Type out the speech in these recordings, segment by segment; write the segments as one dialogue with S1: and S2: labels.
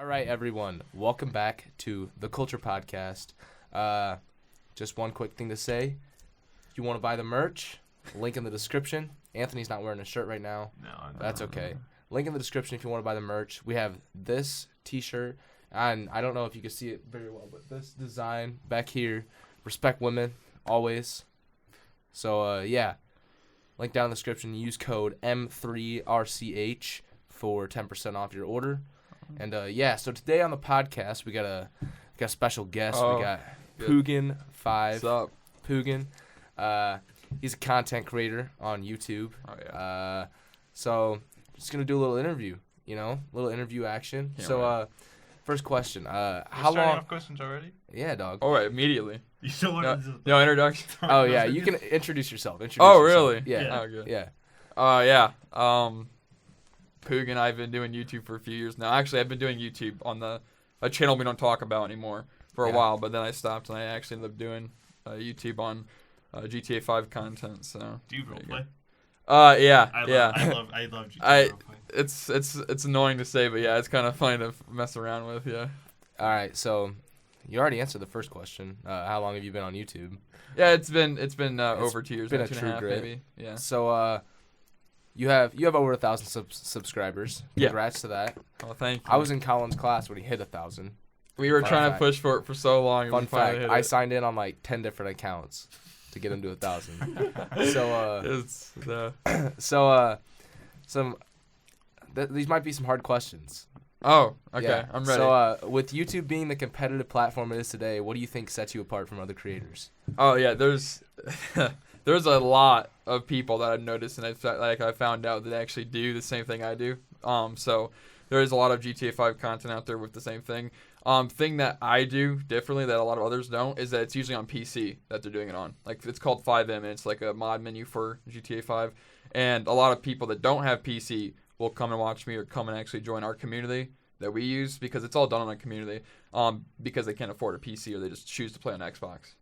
S1: All right, everyone. Welcome back to the Culture Podcast. Just one quick thing to say. If you want to buy the merch, link in the description. Anthony's not wearing a shirt right now.
S2: No.
S1: That's okay. Link in the description if you want to buy the merch. We have this t-shirt, and I don't know if you can see it very well, but this design back here, respect women, always. So, yeah. Link down in the description. Use code M3RCH for 10% off your order. And so today on the podcast we got a special guest. We got Poogan 5.
S3: What's up?
S1: Poogan. He's a content creator on YouTube.
S3: Oh yeah.
S1: So just gonna do a little interview. Little interview action. First question. How
S2: starting
S1: long?
S2: off questions already?
S1: Yeah, dog.
S3: All right, immediately.
S2: You still want to
S3: No introduction.
S1: Oh yeah, you can introduce yourself.
S3: Oh really?
S1: Yeah.
S3: Oh good.
S1: Yeah.
S3: Yeah. Poogan, I've been doing YouTube for a few years now. Actually, I've been doing YouTube on a channel we don't talk about anymore for a while, but then I stopped and I actually ended up doing YouTube on GTA 5 content. So.
S2: Do you roleplay?
S3: Yeah.
S2: I love GTA roleplay.
S3: It's annoying to say, but yeah, it's kind of fun to mess around with. Yeah.
S1: All right, so you already answered the first question. How long have you been on YouTube?
S3: Yeah, it's been over 2 years.
S1: Been
S3: now,
S1: a
S3: 2.5
S1: true grit.
S3: maybe. Yeah.
S1: So you have over 1,000 subscribers.
S3: Yeah.
S1: Congrats to that.
S3: Oh, thank you.
S1: I was in Colin's class when he hit 1,000.
S3: We were
S1: Fun
S3: trying
S1: fact.
S3: to push for it for so long.
S1: Fun
S3: and we finally
S1: fact:
S3: hit
S1: I
S3: it.
S1: signed in on like 10 different accounts to get him to 1,000. These might be some hard questions.
S3: Oh, okay.
S1: Yeah.
S3: I'm ready.
S1: So with YouTube being the competitive platform it is today, what do you think sets you apart from other creators?
S3: Oh yeah, there's a lot of people that I've noticed and I found out that actually do the same thing I do. So there is a lot of GTA 5 content out there with the same thing. Thing that I do differently that a lot of others don't is that it's usually on PC that they're doing it on. Like it's called 5M and it's like a mod menu for GTA 5. And a lot of people that don't have PC will come and watch me or come and actually join our community that we use because it's all done on a community because they can't afford a PC or they just choose to play on Xbox.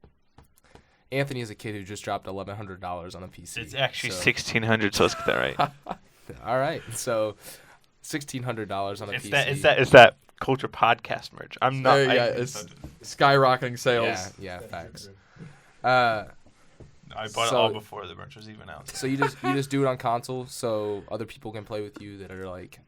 S1: Anthony is a kid who just dropped $1,100 on a PC.
S2: It's actually $1,600, so let's get that right.
S1: All right, so $1,600 on a PC.
S2: It's that Culture Podcast merch. I'm not.
S3: It's skyrocketing sales.
S1: Yeah, facts.
S2: I bought it all before the merch was even out.
S1: So you just do it on console so other people can play with you that are like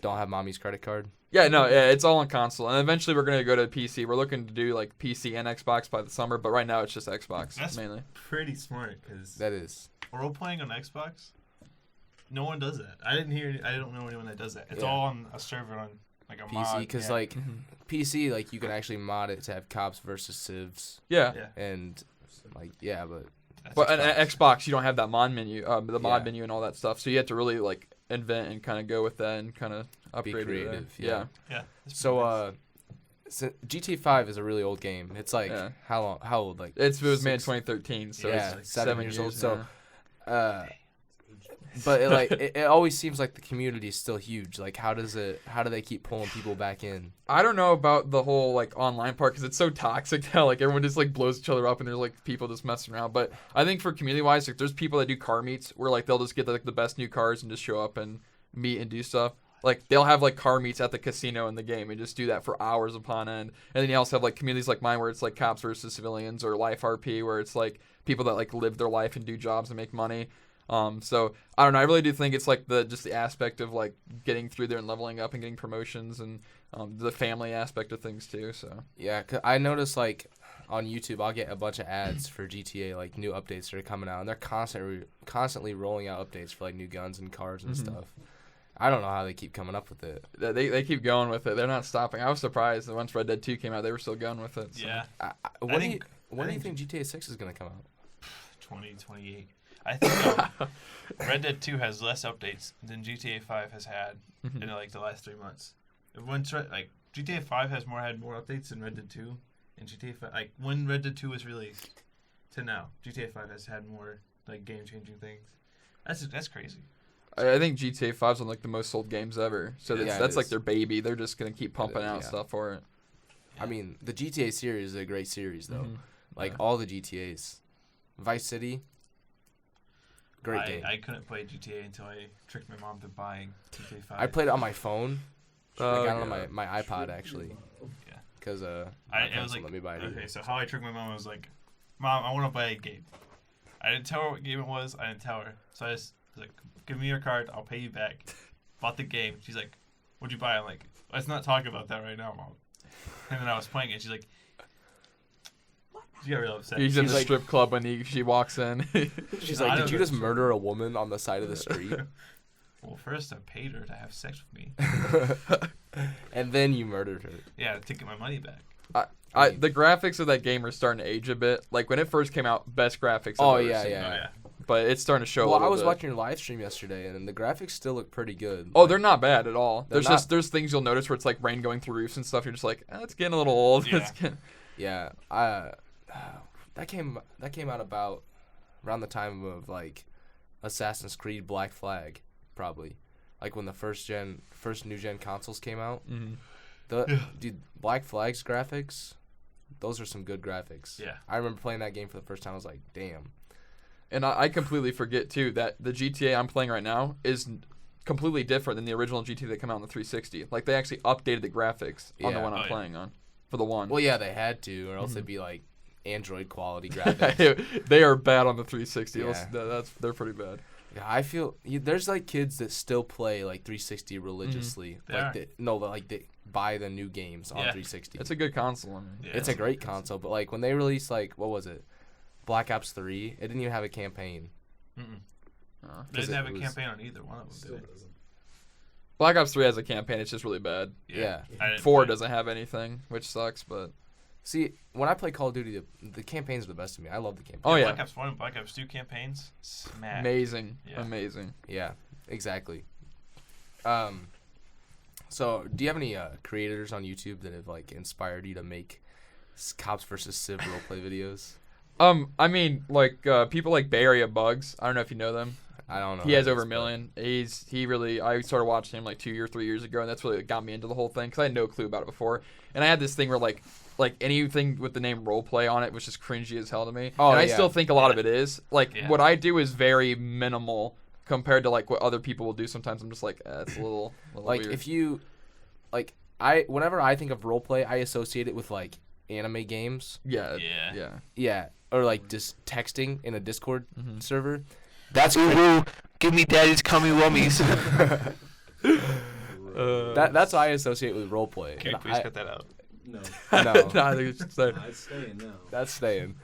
S1: don't have mommy's credit card?
S3: Yeah, it's all on console, and eventually we're gonna go to PC. We're looking to do like PC and Xbox by the summer, but right now it's just Xbox mainly.
S2: Pretty smart because
S1: that is
S2: role playing on Xbox. No one does that. I don't know anyone that does that. It's
S1: Yeah.
S2: all on a server on like a
S1: PC
S2: mod.
S1: because PC like you can actually mod it to have cops versus civs.
S3: Yeah.
S1: And
S3: But on Xbox you don't have that mod menu, the mod
S1: Yeah.
S3: menu and all that stuff. So you have to really like invent and kind of go with that and kind of upgrade
S1: Be creative.
S3: it. Yeah.
S1: So GTA 5 is a really old game. It's like how old? Like
S3: it was made in 2013, so it's like
S1: 7 years old.
S3: now.
S1: So but it always seems like the community is still huge. Like how do they keep pulling people back in?
S3: I don't know about the whole like online part because it's so toxic now. Like everyone just like blows each other up and there's like people just messing around. But I think for community wise, like there's people that do car meets where like they'll just get like the best new cars and just show up and meet and do stuff. Like they'll have like car meets at the casino in the game and just do that for hours upon end. And then you also have like communities like mine where it's like cops versus civilians or life RP where it's like people that like live their life and do jobs and make money. So I don't know. I really do think it's like just the aspect of like getting through there and leveling up and getting promotions and the family aspect of things too. So
S1: yeah, 'cause I noticed like on YouTube I'll get a bunch of ads for GTA like new updates that are coming out and they're constantly rolling out updates for like new guns and cars and stuff. I don't know how they keep coming up with it.
S3: They keep going with it. They're not stopping. I was surprised that once Red Dead 2 came out, they were still going with it. So.
S2: Yeah.
S1: When do you think GTA 6 is gonna come out?
S2: 2028. I think Red Dead 2 has less updates than GTA 5 has had in like the last 3 months. GTA 5 had more updates than Red Dead 2, and GTA 5 like when Red Dead 2 was released to now, GTA 5 has had more like game-changing things. That's crazy.
S3: I think GTA 5's on like the most sold games ever, so that's like
S1: is.
S3: their baby. They're just gonna keep pumping out stuff for it.
S1: I mean, the GTA series is a great series though. Like all the GTAs, Vice City. Great game.
S2: I couldn't play GTA until I tricked my mom to buying GTA 5.
S1: I played it on my phone, I got it on my iPod actually.
S2: Yeah.
S1: Because
S2: it
S1: my
S2: was like,
S1: let me buy it.
S2: okay,
S1: Either.
S2: so how I tricked my mom was like, Mom, I want to buy a game. I didn't tell her what game it was. I didn't tell her. So I just was like, give me your card. I'll pay you back. Bought the game. She's like, what'd you buy? I'm like, let's not talk about that right now, Mom. And then I was playing it. She's like, she got real upset.
S3: He's in
S2: She's
S3: the
S2: like,
S3: strip club when she walks in.
S1: She's
S2: I
S1: like,
S2: don't
S1: did you
S2: know.
S1: just murder a woman on the side of the street?
S2: Well, first I paid her to have sex with me.
S1: And then you murdered her.
S2: Yeah, to get my money back.
S3: The graphics of that game are starting to age a bit. Like when it first came out, best graphics.
S1: Oh,
S3: I've ever
S1: yeah,
S3: seen.
S1: yeah.
S2: Oh, yeah.
S3: But it's starting to show.
S1: Well,
S3: a little
S1: I was
S3: bit.
S1: watching your live stream yesterday, and the graphics still look pretty good.
S3: Oh, they're not bad at all.
S1: They're
S3: There's things you'll notice where it's like rain going through roofs and stuff. You're just like, it's getting a little old.
S2: Yeah.
S1: Yeah, that came out about around the time of like Assassin's Creed Black Flag, probably, like when the first new gen consoles came out.
S3: Mhm.
S1: Dude, Black Flag's graphics, those are some good graphics.
S2: Yeah.
S1: I remember playing that game for the first time. I was like, damn.
S3: And I completely forget too that the GTA I'm playing right now is completely different than the original GTA that came out on the 360. Like they actually updated the graphics on the
S1: Yeah.
S3: one I'm
S2: Oh, yeah.
S3: playing on, for the one.
S1: Well, yeah, they had to, or else it'd be like Android quality graphics.
S3: They are bad on the 360.
S1: Yeah.
S3: They're pretty bad.
S1: Yeah, I feel there's like kids that still play like 360 religiously.
S2: They
S1: Like
S2: are.
S1: they buy the new games on
S2: Yeah.
S1: 360.
S3: It's a good console. I mean.
S2: Yeah,
S1: It's a great console, but like when they released like what was it, Black Ops 3, it didn't even have a campaign.
S2: Mm-mm.
S3: Uh,
S2: They didn't have a
S1: was-
S2: campaign on either one of them,
S4: Still
S2: did they?
S4: doesn't.
S3: Black Ops 3 has a campaign. It's just really bad.
S1: Yeah.
S2: I didn't
S3: 4
S2: play.
S3: doesn't have anything, which sucks. But
S1: See, when I play Call of Duty, the campaigns are the best to me. I love the campaign.
S3: oh yeah,
S2: Black Ops 1 and Black Ops 2 campaigns, smash.
S3: amazing,
S2: Yeah.
S3: amazing.
S1: Yeah, exactly. So do you have any creators on YouTube that have like inspired you to make Cops versus Civ roleplay videos?
S3: I mean, like people like Bay Area Bugs. I don't know if you know them.
S1: I don't know.
S3: He
S1: who
S3: has
S1: it
S3: over
S1: is,
S3: a million. I started watching him like 2 or 3 years ago, and that's really what got me into the whole thing because I had no clue about it before. And I had this thing where like anything with the name roleplay on it was just cringy as hell to me.
S1: Oh,
S3: and I
S1: yeah.
S3: still think a lot of it is. Like
S2: Yeah.
S3: what I do is very minimal compared to like what other people will do. Sometimes I'm just like, it's a little
S1: Like
S3: weird.
S1: if you, like whenever I think of roleplay, I associate it with like anime games.
S3: yeah,
S2: Yeah.
S3: yeah.
S1: Yeah, or like just texting in a Discord
S3: Mm-hmm.
S1: server.
S2: That's woo. Give me daddy's cummy wummies.
S1: That's what I associate with roleplay.
S2: Can you
S1: And
S2: please cut that out?
S4: No.
S1: No,
S3: No, I think it's just like,
S4: Nah, it's staying now.
S1: that's staying.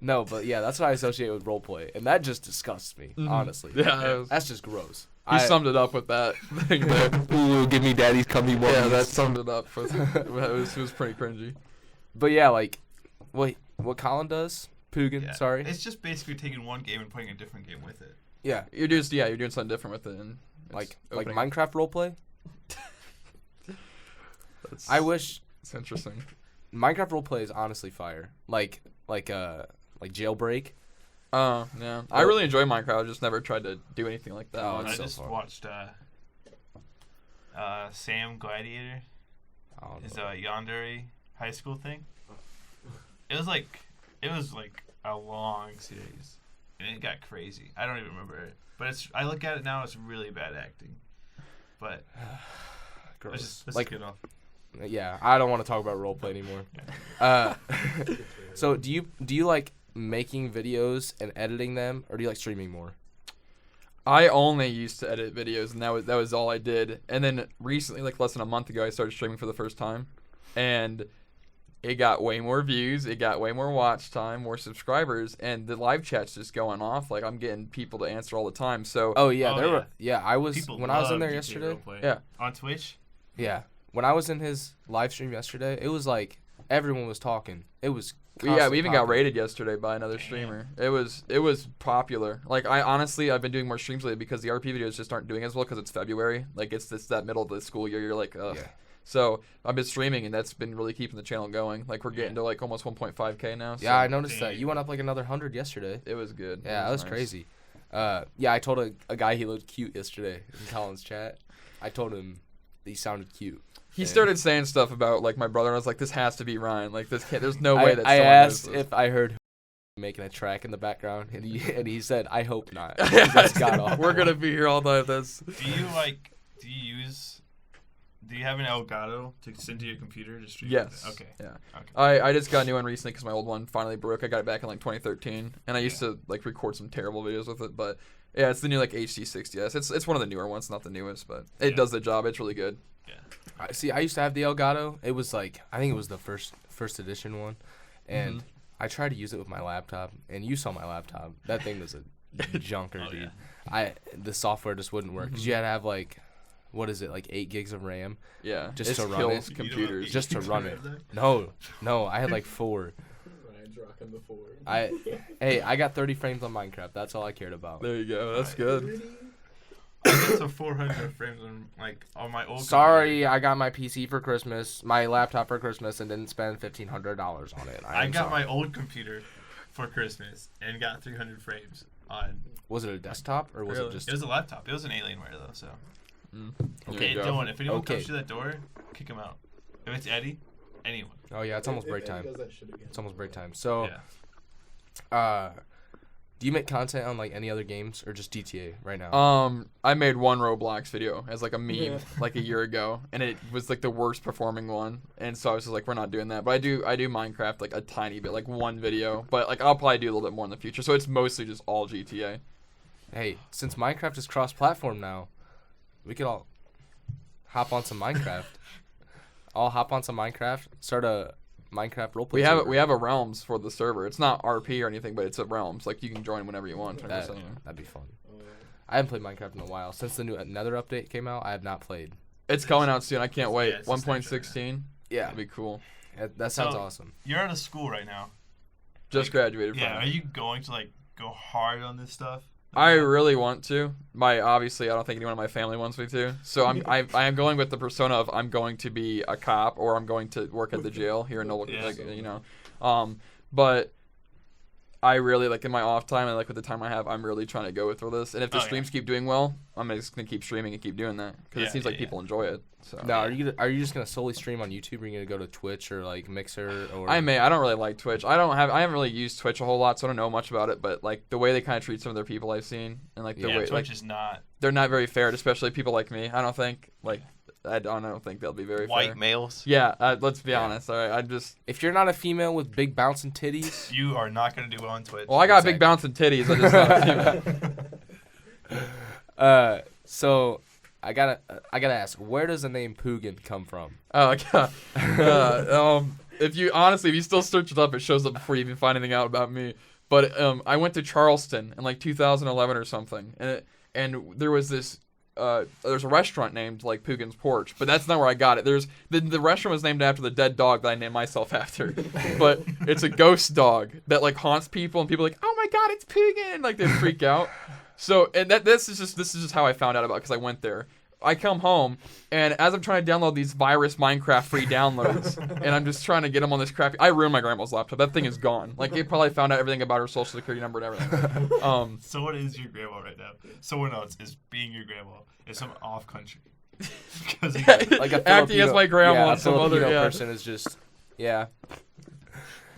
S1: No, but yeah, that's what I associate with roleplay, and that just disgusts me,
S3: Mhm.
S1: honestly.
S3: Yeah, it was-
S1: That's just gross.
S3: he summed it up with that thing there.
S1: Ooh, give me daddy's cummy wummies.
S3: Yeah, that summed it up. It was pretty cringy.
S1: But yeah, like, what Colin does, Poogan.
S2: Yeah.
S1: Sorry.
S2: It's just basically taking one game and putting a different game with it.
S1: Yeah,
S3: You're doing something different with it. And it's
S1: like
S3: opening-
S1: Minecraft roleplay.
S3: That's-
S1: I wish
S3: it's interesting.
S1: Minecraft roleplay is honestly fire. Like Jailbreak.
S3: Oh yeah, I really enjoy Minecraft. I just never tried to do anything like that.
S1: Oh,
S3: much.
S2: I
S1: it's so
S2: just
S1: far.
S2: watched Sam Gladiator,
S1: I don't
S2: his
S1: know.
S2: Yandere high school thing. It was like a long series, and it got crazy. I don't even remember it, but I look at it now. It's really bad acting, but
S1: Gross.
S2: let's
S1: Like,
S2: get off.
S1: yeah, I don't want to talk about roleplay anymore. So do you like making videos and editing them, or do you like streaming more?
S3: I only used to edit videos, and that was all I did. And then recently, like less than a month ago, I started streaming for the first time, and it got way more views, it got way more watch time, more subscribers, and the live chat's just going off. Like I'm getting people to answer all the time. So
S1: Oh yeah,
S2: Oh,
S1: there
S2: yeah.
S1: were. Yeah, I was
S2: People
S1: when I was in
S2: love
S1: there
S2: GTA
S1: yesterday.
S2: roleplay.
S3: Yeah.
S2: On Twitch.
S1: Yeah, when I was in his live stream yesterday, it was like everyone was talking. It was.
S3: we even got rated yesterday by another streamer. It was popular. Like I've been doing more streams lately because the RP videos just aren't doing as well because it's February. Like it's that middle of the school year. You're like, ugh.
S1: Yeah.
S3: So I've been streaming, and that's been really keeping the channel going. Like we're getting to like almost 1.5K now. So
S1: Yeah, I noticed that
S2: Dang.
S1: you went up like another 100 yesterday.
S3: it was good.
S1: Yeah, that was
S3: nice.
S1: crazy. Yeah, I told a guy he looked cute yesterday in Colin's chat. I told him he sounded cute.
S3: He
S1: And
S3: started saying stuff about like my brother, and I was like, "This has to be Ryan. Like this can't. There's no way that
S1: I
S3: someone
S1: asked
S3: knows this."
S1: if I heard making a track in the background, and he said, "I hope not." He just got off.
S3: We're gonna be here all night. That's
S2: Do you use Do you have an Elgato to send to your computer to stream?
S3: Yes.
S2: Okay.
S3: Yeah.
S2: Okay.
S3: I just got a new one recently because my old one finally broke. I got it back in like 2013, and I used to like record some terrible videos with it. But yeah, it's the new like HD60s. It's one of the newer ones, not the newest, but it does the job. It's really good.
S2: Yeah.
S1: See, I used to have the Elgato. It was like I think it was the first edition one, and I tried to use it with my laptop, and you saw my laptop. That thing was a junker,
S2: Oh,
S1: dude.
S2: yeah.
S1: The software just wouldn't work because you had to have like, what is it, like 8 gigs of RAM?
S3: Yeah,
S1: Just
S3: it
S1: to run
S3: kills
S1: it.
S3: computers.
S1: Just to run it. No, I had like 4.
S4: Ryan's rocking the 4.
S1: I got 30 frames on Minecraft. That's all I cared about.
S3: There you go. That's good.
S2: I get to 400 frames on my old.
S1: Sorry, I got my PC for Christmas, my laptop for Christmas, and didn't spend $1,500 on it.
S2: I got my old computer for Christmas and got 300 frames on.
S1: Was it a desktop or was
S3: Really?
S1: it just?
S2: It was a laptop. It was an Alienware though, so.
S3: There
S2: Okay,
S3: you go.
S2: Dylan, if anyone
S1: Okay.
S2: comes through that door, kick him out. If it's Eddie, anyone.
S1: Oh yeah, it's almost break
S4: If Eddie
S1: time.
S4: does that shit again.
S1: It's almost break time. So,
S2: Yeah.
S1: do you make content on like any other games or just GTA right now?
S3: I made one Roblox video as like a meme like a year ago, and it was like the worst performing one, and so I was just like, we're not doing that. But I do Minecraft like a tiny bit, like one video, but like I'll probably do a little bit more in the future. So it's mostly just all GTA.
S1: Hey, since Minecraft is cross-platform now, we could all hop on some Minecraft. I'll hop on some Minecraft. Start a Minecraft roleplay.
S3: We have a Realms for the server. It's not RP or anything, but it's a Realms. Like you can join whenever you want.
S1: That'd be fun. I haven't played Minecraft in a while. Since the new Nether update came out, I have not played.
S3: It's coming out soon. I can't wait.
S2: Yeah, it's just
S3: 1.16.
S1: Yeah,
S3: That'd be cool.
S1: that sounds
S2: So-
S1: awesome.
S2: You're out of school right now.
S3: Just graduated.
S2: Yeah.
S3: from
S2: Are
S3: it.
S2: you going to like go hard on this stuff?
S3: I really want to. Obviously, I don't think anyone in my family wants me to. So I am going with the persona of I'm going to be a cop or I'm going to work at the jail here in Noble,
S2: Yeah.
S3: like, you know. But I really like in my off time and like with the time I have, I'm really trying to go with this. And if the
S2: Oh, yeah.
S3: streams keep doing well, I'm just gonna keep streaming and keep doing that because
S2: Yeah,
S3: it seems
S2: yeah,
S3: like people enjoy it. So
S1: Now, are you just gonna solely stream on YouTube? Or are you gonna go to Twitch or like Mixer or?
S3: I don't really like Twitch. I haven't really used Twitch a whole lot, so I don't know much about it. But like the way they kind of treat some of their people I've seen, and like the
S1: Yeah,
S3: way
S2: Twitch
S3: like
S2: is not
S3: they're not very fair, especially people like me. I don't think I don't think they'll be very
S5: White
S3: fair.
S5: males.
S3: Yeah, let's be
S1: Yeah.
S3: honest. All right,
S1: If you're not a female with big bouncing titties,
S2: You are not going to do well on Twitch.
S3: well, I got big
S1: Exactly.
S3: bouncing titties. I just not a female.
S1: so I gotta ask, where does the name Poogan come from?
S3: Oh god. If you still search it up, it shows up before you even find anything out about me. But I went to Charleston in like 2011 or something, and there was this. There's a restaurant named like Poogan's Porch, but that's not where I got it. The restaurant was named after the dead dog that I named myself after, but it's a ghost dog that like haunts people, and people are like, oh my god, it's Poogan, like they freak out. So and this is just how I found out about it because I went there. I come home, and as I'm trying to download these virus Minecraft free downloads, and I'm just trying to get them on this crappy. I ruined my grandma's laptop. That thing is gone. Like they probably found out everything about her social security number and everything.
S2: Someone is your grandma right now. Someone else is being your grandma. It's some off country.
S1: Like a
S3: Acting as my grandma
S1: yeah,
S3: and some other
S1: Filipino person is just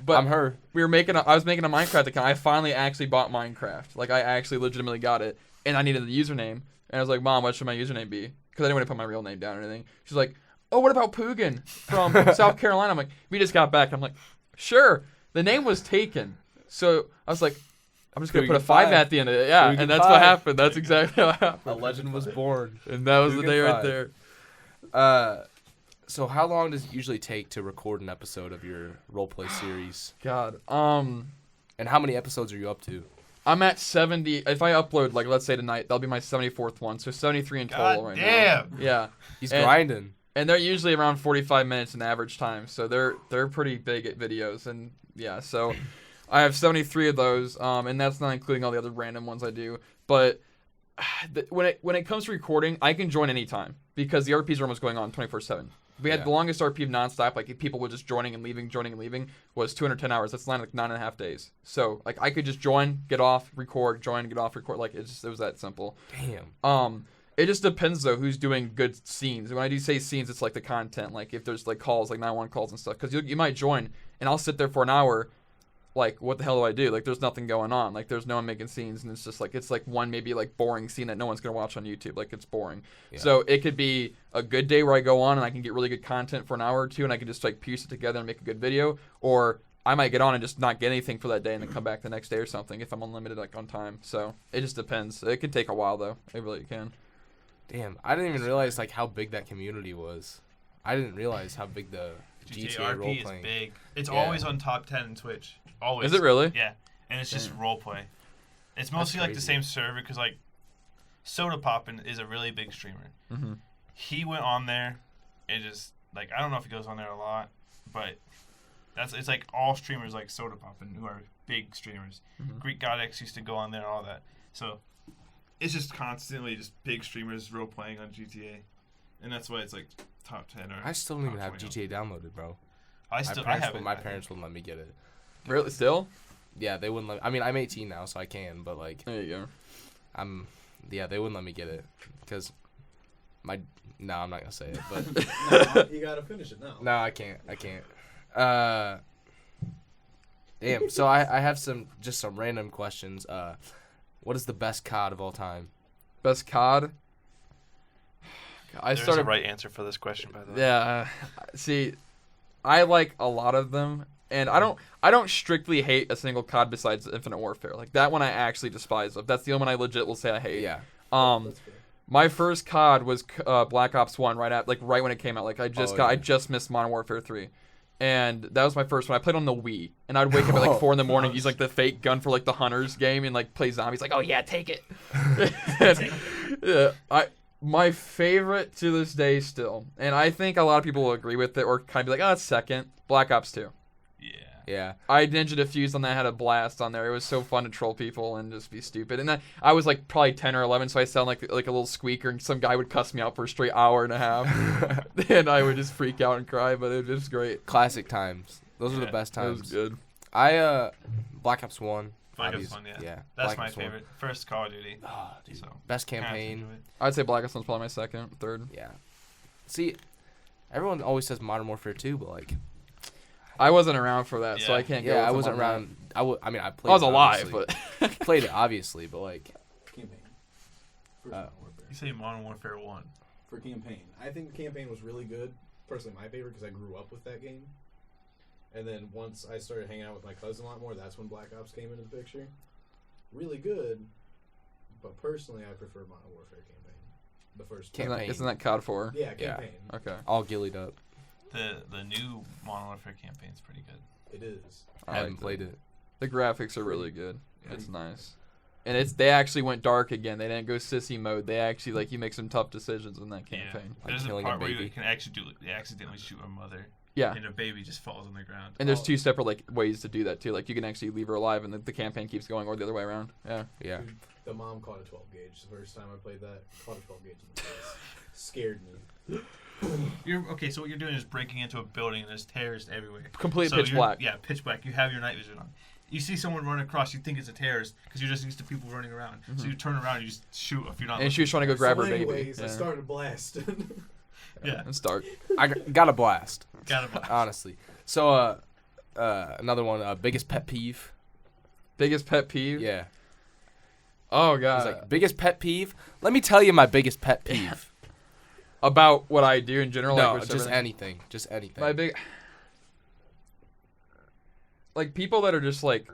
S3: But
S1: I'm her.
S3: I was making a Minecraft account. I finally actually bought Minecraft. Like I actually legitimately got it, and I needed the username. And I was like, Mom, what should my username be? Because I didn't want to put my real name down or anything. She's like, oh, what about Poogan from South Carolina? I'm like, we just got back. I'm like, sure. The name was taken. So I was like, I'm just going to put a 5 at the end of it. Yeah,
S1: Poogan
S3: and that's
S1: 5.
S3: what happened. That's exactly what
S1: A
S3: happened.
S1: legend was born.
S3: And that was the
S1: Poogan
S3: day right
S1: 5.
S3: there.
S1: So how long does it usually take to record an episode of your roleplay series?
S3: God.
S1: And how many episodes are you up to?
S3: I'm at 70. If I upload, like, let's say tonight, that'll be my 74th one. So 73 in total
S2: God
S3: right
S2: damn.
S3: now. Yeah.
S1: He's
S3: And-
S1: grinding.
S3: And they're usually around 45 minutes in average time, so they're pretty big at videos, and yeah, so I have 73 of those, and that's not including all the other random ones I do. But when it comes to recording, I can join anytime because the RP's room was going on 24/7. We had
S1: Yeah.
S3: the longest RP of nonstop, like people were just joining and leaving, was 210 hours. That's like 9.5 days. So like I could just join, get off, record, join, get off, record. Like it was that simple.
S1: Damn.
S3: It just depends though who's doing good scenes. When I do say scenes, it's like the content. Like if there's like calls, like 911 calls and stuff, because you might join and I'll sit there for an hour, like, what the hell do I do? Like, there's nothing going on. Like, there's no one making scenes, and it's just like, it's like one maybe like boring scene that no one's gonna watch on YouTube. Like, it's boring.
S1: Yeah.
S3: So it could be a good day where I go on and I can get really good content for an hour or two, and I can just like piece it together and make a good video, or I might get on and just not get anything for that day and then come back the next day or something if I'm unlimited like on time. So it just depends. It can take a while though. It really can.
S1: Damn, I didn't even realize like how big that community was. I didn't realize how big the GTA role
S2: RP is
S1: playing.
S2: big. It's
S1: Yeah.
S2: always on top 10 in Twitch. Always.
S3: Is it really?
S2: Yeah, and it's just
S3: Damn.
S2: role play. It's mostly like the
S1: crazy.
S2: same server because like Soda Poppin' is a really big streamer.
S3: Mm-hmm.
S2: He went on there and just like I don't know if he goes on there a lot, but it's like all streamers like Soda Poppin' who are big streamers.
S3: Mhm.
S2: Greek God X used to go on there and all that. So it's just constantly just big streamers role playing on GTA, and that's why it's like top 10 or.
S1: I still don't even
S2: top
S1: have
S2: 20.
S1: GTA downloaded, bro.
S2: I have it.
S1: My
S2: I think.
S1: parents wouldn't let me get it.
S3: Really? Still?
S1: Yeah, they wouldn't let. I mean, I'm 18 now, so I can, but like,
S3: There you go.
S1: yeah, they wouldn't let me get it because no, I'm not gonna say it, but
S4: No, you gotta finish it now.
S1: no, I can't. Damn. So I have some random questions. What is the best COD of all time?
S3: Best COD? I
S2: There's
S3: started.
S2: a right answer for this question, by the way.
S3: Yeah. See, I like a lot of them, and I don't strictly hate a single COD besides Infinite Warfare. Like that one, I actually despise. That's the only one I legit will say I hate.
S1: Yeah.
S4: That's fair.
S3: My first COD was Black Ops 1 right when it came out. Like I just missed Modern Warfare 3. And that was my first one. I played on the Wii, and I'd wake up at like 4 in the morning, use like the fake gun for like the Hunters game, and like play zombies. Like, oh yeah, take it. Yeah, my favorite to this day still, and I think a lot of people will agree with it or kind of be like, oh, it's second. Black Ops 2.
S2: Yeah.
S1: Yeah.
S3: I Ninja Diffused on that, had a blast on there. It was so fun to troll people and just be stupid. And I was like probably 10 or 11, so I sound like a little squeaker, and some guy would cuss me out for a straight hour and a half, and I would just freak out and cry. But it was great.
S1: Classic times. Those were the
S2: Yeah,
S1: best
S3: It was
S1: times.
S3: good.
S1: Black Ops 1.
S2: Black Ops
S1: obvious-
S2: 1, yeah.
S1: Yeah.
S2: That's
S1: Black
S2: my
S1: Ops 1.
S2: favorite. First Call of Duty.
S1: Oh, dude.
S2: So
S1: Best
S2: have to
S1: campaign.
S2: do it.
S3: I'd say Black Ops 1's probably my second, third.
S1: Yeah. See, everyone always says Modern Warfare 2, but like,
S3: I wasn't around for that, so
S2: Yeah.
S3: I can't go.
S1: yeah,
S3: with
S1: I
S3: them
S1: wasn't
S3: on that.
S1: around. I mean, I played.
S3: I was
S1: it,
S3: alive,
S1: obviously.
S3: but
S1: Played it obviously, but like,
S4: Campaign. For
S1: Oh.
S4: Modern Warfare.
S2: You say Modern Warfare 1.
S4: For campaign, I think the campaign was really good. Personally, my favorite because I grew up with that game. And then once I started hanging out with my cousin a lot more, that's when Black Ops came into the picture. Really good, but personally, I prefer Modern Warfare campaign. The first
S1: Can't-
S4: one.
S1: Campaign.
S3: isn't that COD 4?
S4: Yeah,
S1: Yeah.
S4: campaign.
S3: Okay.
S1: all gillied up.
S2: The new Modern Warfare campaign's pretty good.
S4: It is.
S1: I
S3: I
S1: haven't
S3: liked
S1: played it.
S3: The graphics are really good.
S2: Yeah.
S3: It's nice. And they actually went dark again. They didn't go sissy mode. They actually like you make some tough decisions in that campaign.
S2: Yeah.
S1: Like
S2: There's a
S1: killing a
S2: part where you
S1: baby.
S2: can actually they accidentally shoot a mother,
S3: Yeah.
S2: and a baby just falls on the ground.
S3: And there's
S4: Oh.
S3: 2 separate like ways to do that too. Like you can actually leave her alive, and the campaign keeps going, or the other way around. Yeah.
S1: Yeah.
S4: Dude, the mom caught a 12 gauge the first time I played that. Caught a 12 gauge in the face. Scared me.
S2: Okay, so what you're doing is breaking into a building and there's terrorists everywhere.
S3: Complete
S2: So
S3: pitch
S2: you're-
S3: black.
S2: Yeah, pitch black. You have your night vision on. You see someone run across, you think it's a terrorist because you're just used to people running around. So you turn around and you just shoot if you're not.
S3: And she was trying to go grab
S4: so
S3: her baby.
S4: anyways, I
S3: Yeah.
S4: started blasting.
S2: Yeah,
S3: It's dark.
S1: I got a blast,
S2: got it.
S1: honestly. So, another one. Biggest pet peeve.
S3: Biggest pet peeve.
S1: Yeah.
S3: Oh
S1: He's
S3: god.
S1: like, biggest pet peeve. Let me tell you my biggest pet peeve.
S3: About what I do in general.
S1: No,
S3: like,
S1: just anything. Just anything.
S3: My big. Like people that are just like,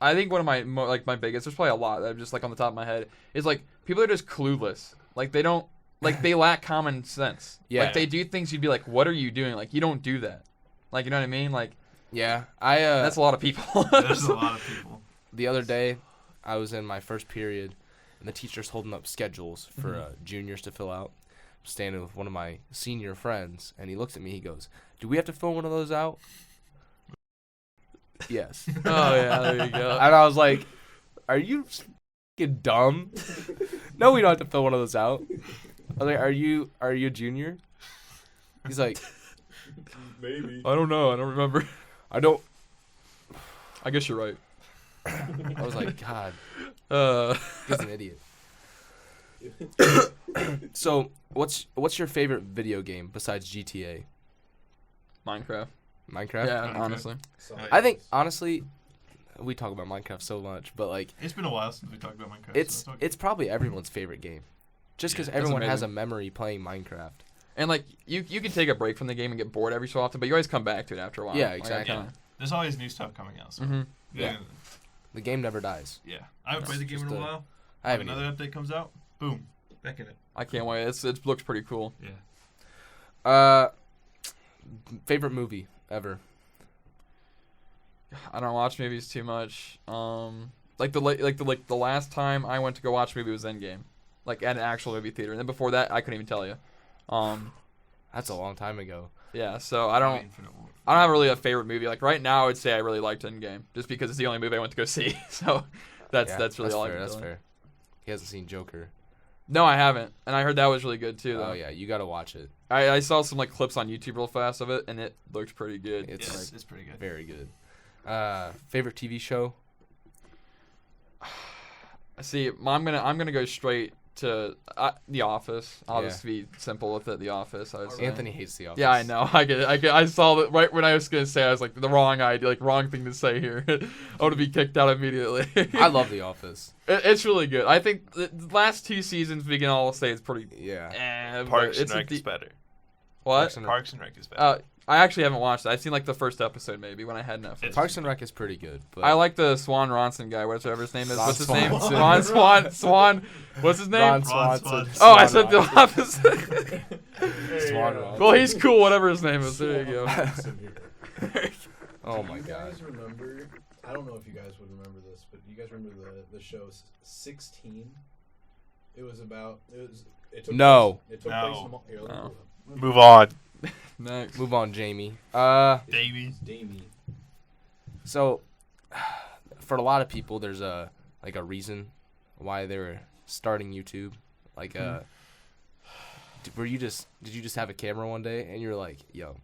S3: I think one of my my biggest. There's probably a lot that I'm just like on the top of my head is like people that are just clueless. Like they don't like they lack common sense.
S1: Yeah.
S3: Like they do things you'd be like, what are you doing? Like you don't do that. Like you know what I mean? Like
S1: Yeah.
S3: that's a lot of people.
S2: There's a lot of people.
S1: The other day, I was in my first period, and the teacher's holding up schedules for juniors to fill out. I'm standing with one of my senior friends, and he looks at me. He goes, "Do we have to fill one of those out?" Yes.
S3: Oh yeah, there you go.
S1: And I was like, "Are you fucking dumb? No, we don't have to fill one of those out." I was like, "Are you a junior?" He's like,
S4: Maybe.
S3: I don't know. I don't remember.
S1: "I don't."
S3: I guess you're right.
S1: I was like, "God,
S3: Uh,
S1: he's an idiot." So, what's your favorite video game besides GTA?
S3: Minecraft.
S1: Minecraft?
S3: Yeah,
S2: Minecraft.
S3: honestly.
S4: Solid.
S1: I think honestly, we talk about Minecraft so much, but like
S2: It's been a while since we talked about Minecraft.
S1: it's
S2: so okay.
S1: it's probably everyone's favorite game, just because
S2: Yeah,
S3: that's
S1: everyone has a
S3: amazing.
S1: memory playing Minecraft.
S3: And like you can take a break from the game and get bored every so often, but you always come back to it after a while.
S1: Yeah,
S3: Like, I
S1: exactly.
S3: kinda-
S2: There's always new stuff coming out. So
S3: Mhm.
S1: Yeah. The game never dies.
S2: Yeah. I haven't played the game in
S1: Just
S2: a
S1: a-
S2: while.
S1: I haven't.
S2: Another update comes out. Boom. Back in it.
S3: I can't wait. It looks pretty cool.
S2: Yeah.
S1: Favorite movie ever?
S3: I don't watch movies too much. The last time I went to go watch a movie was Endgame, like at an actual movie theater. And then before that, I couldn't even tell you.
S1: That's a long time ago.
S3: Yeah. So I don't have really a favorite movie. Like right now, I would say I really liked Endgame, just because it's the only movie I went to go see. So that's
S1: Yeah,
S3: really all I
S1: fair.
S3: can
S1: That's
S3: tell you.
S1: fair. He hasn't seen Joker.
S3: No, I haven't, and I heard that was really good too. Though.
S1: Oh yeah, you gotta watch it.
S3: I saw some like clips on YouTube real fast of it, and it looked pretty good.
S1: It's
S2: Yeah,
S1: like
S2: it's pretty good.
S1: very good. Favorite TV show?
S3: See, I'm gonna go straight to The Office. I'll
S1: Yeah.
S3: just be simple with it. The Office. I would say.
S1: Anthony hates The Office.
S3: Yeah, I know. I get it. I saw that right when I was gonna say. I was like the wrong idea, like wrong thing to say here. I would be kicked out immediately.
S1: I love The Office.
S3: It's really good. I think the last 2 seasons we can all say it's pretty.
S1: Yeah.
S3: But
S2: Parks and
S3: it's a
S2: Rec is better.
S3: What?
S2: Parks and Rec is better.
S3: I actually haven't watched it. I've seen like the first episode maybe when I had Netflix.
S2: It's-
S1: Parks and Rec is pretty good. But
S3: I like the Swan Ronson guy, whatever his name is.
S1: Ron
S3: What's his name?
S1: Swanson.
S3: Swan. What's his name?
S1: Ron
S2: Ron
S1: Swanson.
S2: Swanson.
S3: Oh, I
S1: Swan
S3: said the
S1: Ronson.
S3: opposite.
S1: Swan Ronson.
S3: Well, he's cool, whatever his name is. There you go.
S1: Oh
S4: Do
S1: my
S4: you
S1: god.
S4: guys remember? I don't know if you guys would remember this, but you guys remember the show 16? It was about. It took
S1: No.
S4: Place, it took
S2: No.
S4: place in a mall. Here, let me
S3: No.
S4: pull it up.
S2: Move on.
S3: Next.
S1: Move on, Jamie.
S2: Davey.
S4: Damie.
S1: So for a lot of people, there's a reason why they were starting YouTube. Like did you just have a camera one day and you're like, yo,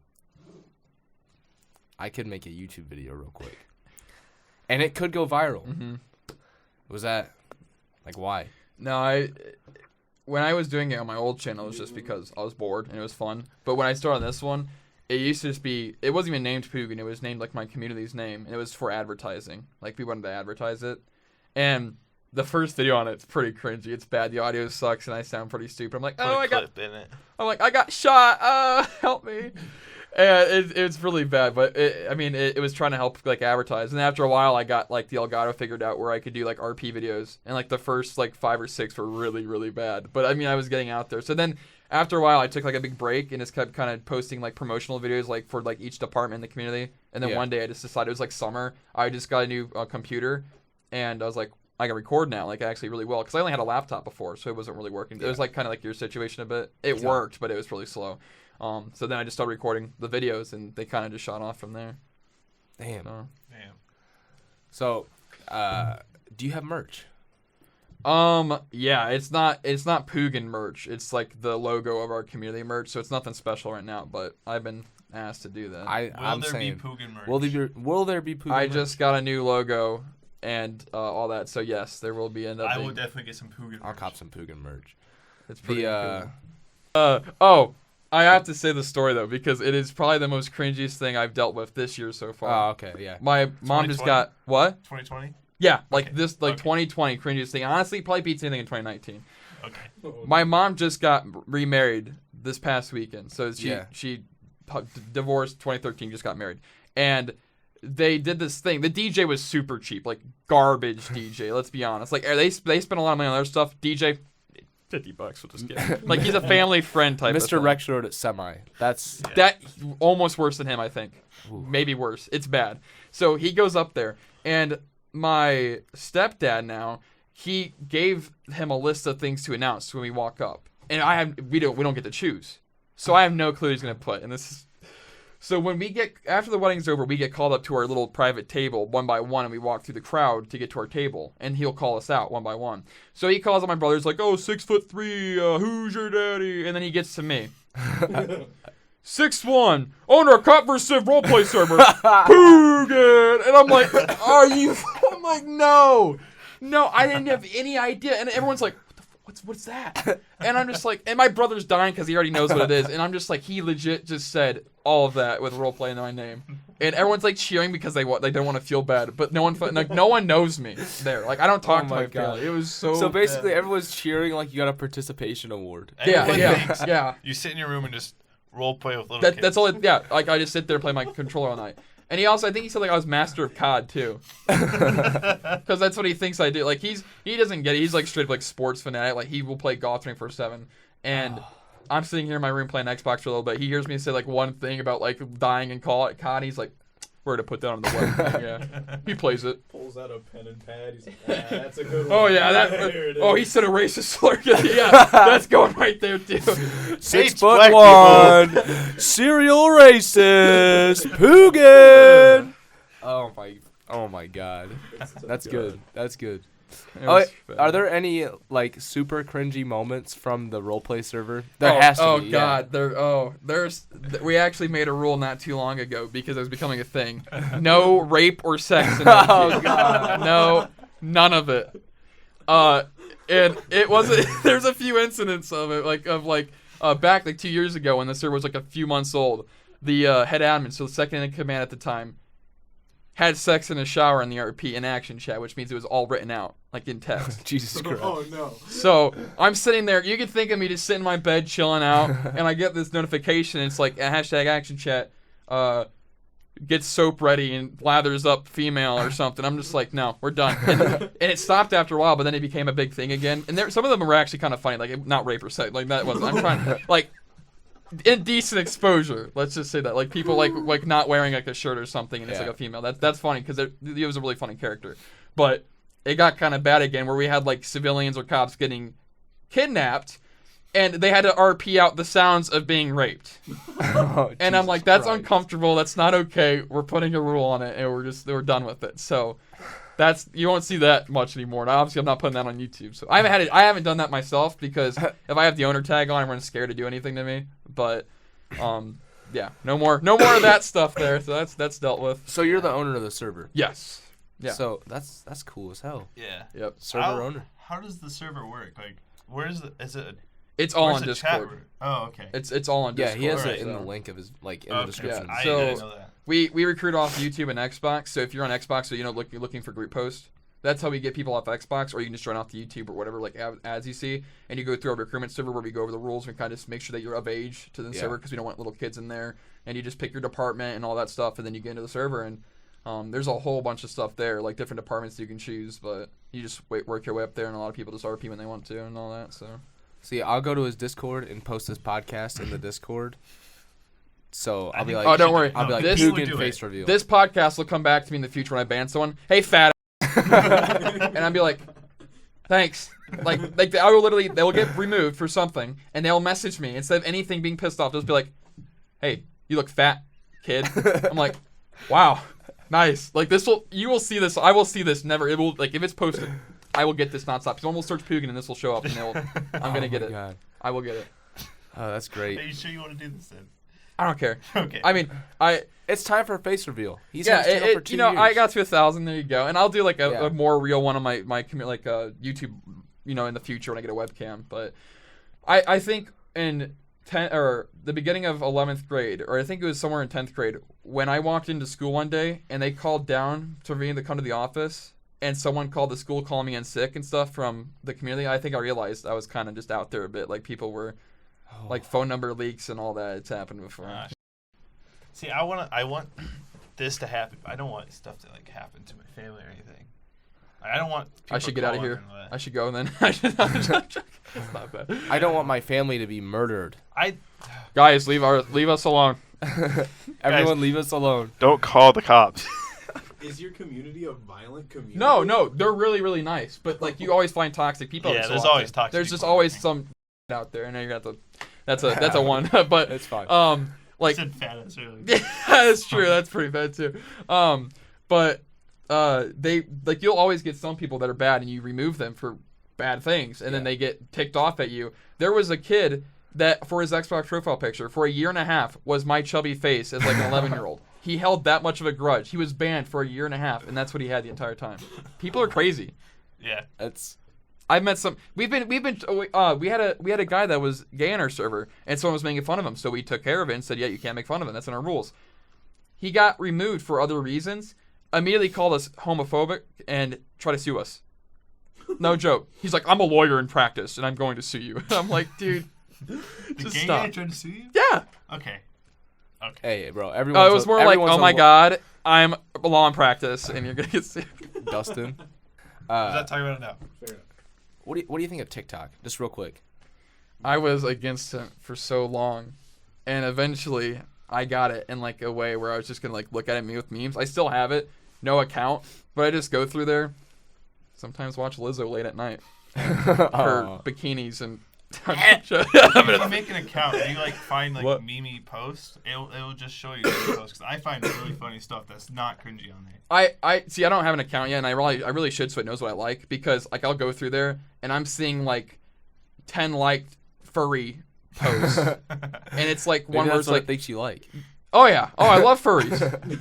S1: I could make a YouTube video real quick, and it could go viral.
S3: Mm-hmm.
S1: Was that like why?
S3: No, when I was doing it on my old channel, it was just because I was bored and it was fun. But when I started on this one, it used to just be. It wasn't even named Poogan. It was named like my community's name, and it was for advertising. Like we wanted to advertise it, and the first video on it's pretty cringy. It's bad. The audio sucks, and I sound pretty stupid. I'm like,
S2: Put
S3: oh,
S2: a
S3: I got.
S2: clip in it.
S3: I'm like, I got shot. Help me. And it's really bad, but it was trying to help like advertise. And after a while, I got like the Elgato figured out where I could do like RP videos, and like the first like 5 or 6 were really really bad. But I mean, I was getting out there. So then after a while, I took like a big break and just kept kind of posting like promotional videos like for like each department in the community. And then
S1: Yeah.
S3: one day, I just decided it was like summer. I just got a new computer, and I was like, I can record now, like actually really well, because I only had a laptop before, so it wasn't really working. It was like kind of like your situation a bit. It
S1: Yeah.
S3: worked, but it was really slow. So then I just started recording the videos, and they kind of just shot off from there.
S1: Damn.
S3: So.
S2: Damn.
S1: So, do you have merch?
S3: Yeah, it's not Poogan merch. It's like the logo of our community merch, so it's nothing special right now. But I've been asked to do that.
S1: I'm
S2: Will there
S1: saying,
S2: be Poogan merch?
S1: will there be Poogan
S3: I
S1: merch?
S3: just got a new logo and all that. So yes, there will be.
S2: I will definitely get some Poogan merch.
S1: I'll cop some Poogan merch.
S3: It's pretty
S1: The
S3: cool. I have to say the story though, because it is probably the most cringiest thing I've dealt with this year so far.
S1: oh, okay, yeah.
S3: My mom just
S2: 2020?
S3: got what?
S2: 2020?
S3: Yeah, like
S2: Okay,
S3: this, like
S2: okay.
S3: 2020 cringiest thing. Honestly, probably beats anything in 2019.
S2: Okay.
S3: My mom just got remarried this past weekend, so
S1: Yeah.
S3: she divorced 2013, just got married, and they did this thing. The DJ was super cheap, like garbage DJ. Let's be honest. Like they spent a lot of money on their stuff. DJ, $50. We'll just get like he's a family friend type.
S1: Mr.
S3: Of
S1: Rex wrote it semi. That's
S2: Yeah.
S3: that almost worse than him, I think.
S1: Ooh.
S3: Maybe worse. It's bad. So he goes up there, and my stepdad now, he gave him a list of things to announce when we walk up, and we don't get to choose. So I have no clue he's gonna put. And this is so when we get after the wedding's over, we get called up to our little private table one by one, and we walk through the crowd to get to our table, and he'll call us out one by one. So he calls on my brothers like, "Oh, 6'3", who's your daddy?" And then he gets to me. 6'1", owner of Cop vs. Civ roleplay server, Poogan, and I'm like, I'm like, no, I didn't have any idea, and everyone's like, what's that? And I'm just like, and my brother's dying because he already knows what it is. And I'm just like, he legit just said all of that with roleplay in my name. And everyone's like cheering because they don't want to feel bad. But no one knows me there. Like, I don't talk to my family. It was so.
S1: So basically, everyone's cheering like you got a participation award.
S3: Yeah.
S2: You sit in your room and just roleplay with little kids.
S3: That's all. Like I just sit there and play my controller all night. And I think he said like I was master of COD too, because that's what he thinks I do. Like he doesn't get it. He's like straight up like sports fanatic. Like he will play golf 24/7. And I'm sitting here in my room playing Xbox for a little bit. He hears me say like one thing about like dying in COD. He's like, "We're to put that on the web." Yeah, he plays it.
S4: Pulls out a pen and pad. He's like, that's a good one.
S3: Oh yeah,
S4: There it is.
S3: he said a racist slur. Yeah, that's going right there too.
S1: 6'1", serial racist, Poogan. Oh my God, that's good. That's good. Are there any like super cringy moments from the roleplay server? There has to be.
S3: Oh God, we actually made a rule not too long ago because it was becoming a thing. No rape or sex.
S1: Oh God,
S3: no, none of it. And it wasn't. There's a few incidents of it, back like 2 years ago when the server was like a few months old. The head admin, so the second in command at the time, had sex in a shower in the RP in action chat, which means it was all written out, like in text.
S1: Jesus Christ.
S4: Oh no.
S3: So I'm sitting there. You can think of me just sitting in my bed chilling out, and I get this notification. It's like a hashtag action chat. Gets soap ready and lathers up female or something. I'm just like, no, we're done. And it stopped after a while, but then it became a big thing again. And some of them were actually kind of funny, like not rape or sex, like that wasn't. I'm trying like indecent exposure. Let's just say that, like people like not wearing like a shirt or something, and it's like a female. That's funny because it was a really funny character. But it got kind of bad again, where we had like civilians or cops getting kidnapped. And they had to RP out the sounds of being raped. And I'm like, that's uncomfortable. That's not okay. We're putting a rule on it, and we're done with it. So you won't see that much anymore. And obviously, I'm not putting that on YouTube. So I haven't done that myself because if I have the owner tag on, everyone's scared to do anything to me. But yeah, no more of that stuff there. So that's dealt with.
S1: So you're the owner of the server.
S3: Yes. Yeah.
S1: So that's cool as hell.
S2: Yeah.
S3: Yep.
S1: Server owner.
S2: How does the server work? Like,
S3: It's all
S2: where's
S3: on
S2: the
S3: Discord.
S2: chat room? Oh, okay.
S3: It's all on
S1: Yeah,
S3: Discord.
S1: he has
S2: Alright,
S1: it in the
S3: so.
S1: link of his in the description.
S3: Yeah.
S2: I
S3: So-
S2: didn't know that.
S3: We recruit off YouTube and Xbox. So if you're on Xbox, so looking for group posts, that's how we get people off Xbox. Or you can just join off the YouTube or whatever, like ads you see, and you go through our recruitment server where we go over the rules and kind of just make sure that you're of age to the server because we don't want little kids in there. And you just pick your department and all that stuff, and then you get into the server and. There's a whole bunch of stuff there, like different departments you can choose, but you just work your way up there, and a lot of people just RP when they want to and all that. So,
S1: See, I'll go to his Discord and post this podcast in the Discord. So I'll be like,
S3: oh, don't worry.
S1: I'll be like,
S3: This-
S1: Poogan face reveal.
S3: this podcast will come back to me in the future when I ban someone. Hey, fat. And I'll be like, thanks. Like I will literally, they will get removed for something, and they'll message me instead of anything being pissed off. They'll just be like, hey, you look fat, kid. I'm like, wow. Nice. Like you will see this. I will see this. Never. It will if it's posted, I will get this nonstop. Someone will search Poogan and this will show up, and I'm gonna get it.
S1: God.
S3: I will get it.
S1: Oh, that's great.
S2: Are you sure you want to do this then?
S3: I don't care.
S2: Okay.
S3: I mean,
S1: It's time for a face reveal. He's had his channel for 2 years.
S3: I got to 1,000. There you go. And I'll do like a more real one on my YouTube, in the future when I get a webcam. But I think in the beginning of 11th grade, or I think it was somewhere in 10th grade, when I walked into school one day and they called down to me to come to the office, and someone called the school calling me in sick and stuff from the community, I think I realized I was kind of just out there a bit. Like people were, like phone number leaks and all that. It's happened before.
S2: See, I want this to happen. I don't want stuff to happen to my family or anything. I don't want.
S3: I should get out of here. I should go then. It's not bad.
S1: I don't want my family to be murdered.
S3: Guys, leave us alone.
S1: Everyone, leave us alone.
S2: Don't call the cops.
S4: Is your community a violent community?
S3: No, they're really, really nice. But you always find toxic people.
S2: Yeah, there's always toxic.
S3: There's just
S2: people.
S3: always some out there, and you're gonna have to. That's a one. But
S1: It's fine.
S2: I said fat ass earlier.
S3: Yeah, that's true. That's pretty bad too. But you'll always get some people that are bad, and you remove them for bad things, and then they get ticked off at you. There was a kid that, for his Xbox profile picture, for a year and a half, was my chubby face as like an 11-year-old. He held that much of a grudge. He was banned for a year and a half, and that's what he had the entire time. People are crazy.
S2: Yeah.
S3: I've met some. We had a guy that was gay on our server, and someone was making fun of him. So we took care of it and said, yeah, you can't make fun of him. That's in our rules. He got removed for other reasons. Immediately called us homophobic and tried to sue us. No joke. He's like, I'm a lawyer in practice, and I'm going to sue you. I'm like, dude,
S2: The
S3: just
S2: gay
S3: stop.
S2: guy trying to sue you?
S3: Yeah.
S2: Okay.
S1: Hey, bro. Everyone.
S3: It was more like, oh my god, I'm a law in practice, and you're gonna get sued.
S1: Dustin.
S2: Is that talking about it now?
S4: Fair enough.
S1: What do you think of TikTok? Just real quick.
S3: I was against it for so long, and eventually I got it in like a way where I was just gonna like look at it with memes. I still have it, no account, but I just go through there. Sometimes watch Lizzo late at night, her bikinis and.
S2: If you make an account and you like find like
S3: What?
S2: meme posts, it'll just show you the posts. Because I find really funny stuff that's not cringy on there.
S3: I see. I don't have an account yet, and I really should, so it knows what I like. Because like I'll go through there, and I'm seeing like 10 liked furry posts, and it's like one
S1: Maybe
S3: where
S1: that's
S3: it's
S1: what
S3: like,
S1: it thinks you like.
S3: oh yeah, oh I love furries.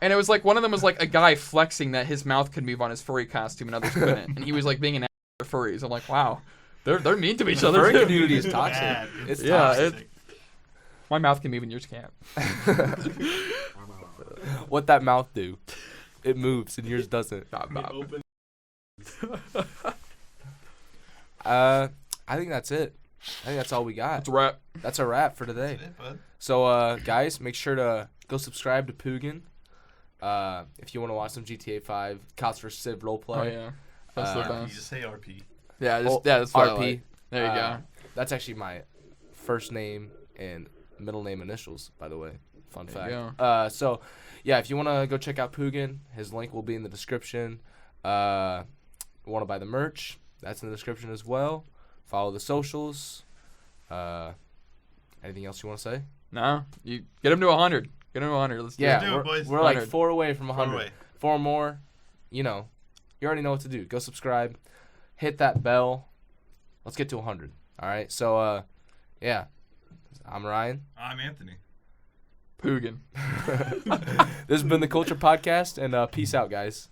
S3: And it was like one of them was like a guy flexing that his mouth could move on his furry costume and others couldn't, and he was like being an ass for furries. I'm like, wow, they're mean to each
S1: The
S3: other.
S1: furry
S3: too.
S1: community is toxic.
S2: Bad.
S1: It's
S3: Yeah,
S1: toxic.
S3: My mouth can move and yours can't.
S1: What that mouth do? It moves and yours doesn't.
S3: Bop, bop.
S4: Open.
S1: I think that's it. I think that's all we got.
S3: It's a wrap.
S1: That's a wrap for today.
S2: That's it, bud.
S1: So, guys, make sure to go subscribe to Poogan. If you want to watch some GTA 5 Cops vs. Civ roleplay.
S3: Oh yeah, that's the
S2: RP,
S3: best.
S2: just say RP.
S3: Yeah,
S1: Oh,
S3: that's what I
S1: RP.
S3: like. There you go.
S1: That's actually my first name and middle name initials, by the way. Fun
S3: There you
S1: fact. So, yeah, if you want to go check out Poogan, his link will be in the description. Want to buy the merch? That's in the description as well. Follow the socials. Anything else you want to say?
S3: No, you get him to 100. Get him to 100. Let's do
S1: Yeah,
S3: it.
S2: do it, boys.
S1: we're like
S3: 100.
S1: 4 away from 100.
S2: away.
S1: 4 more. You know, you already know what to do. Go subscribe. Hit that bell. Let's get to 100. All right. So, yeah. I'm Ryan.
S2: I'm Anthony.
S3: Poogan.
S1: This has been the Culture Podcast, and peace out, guys.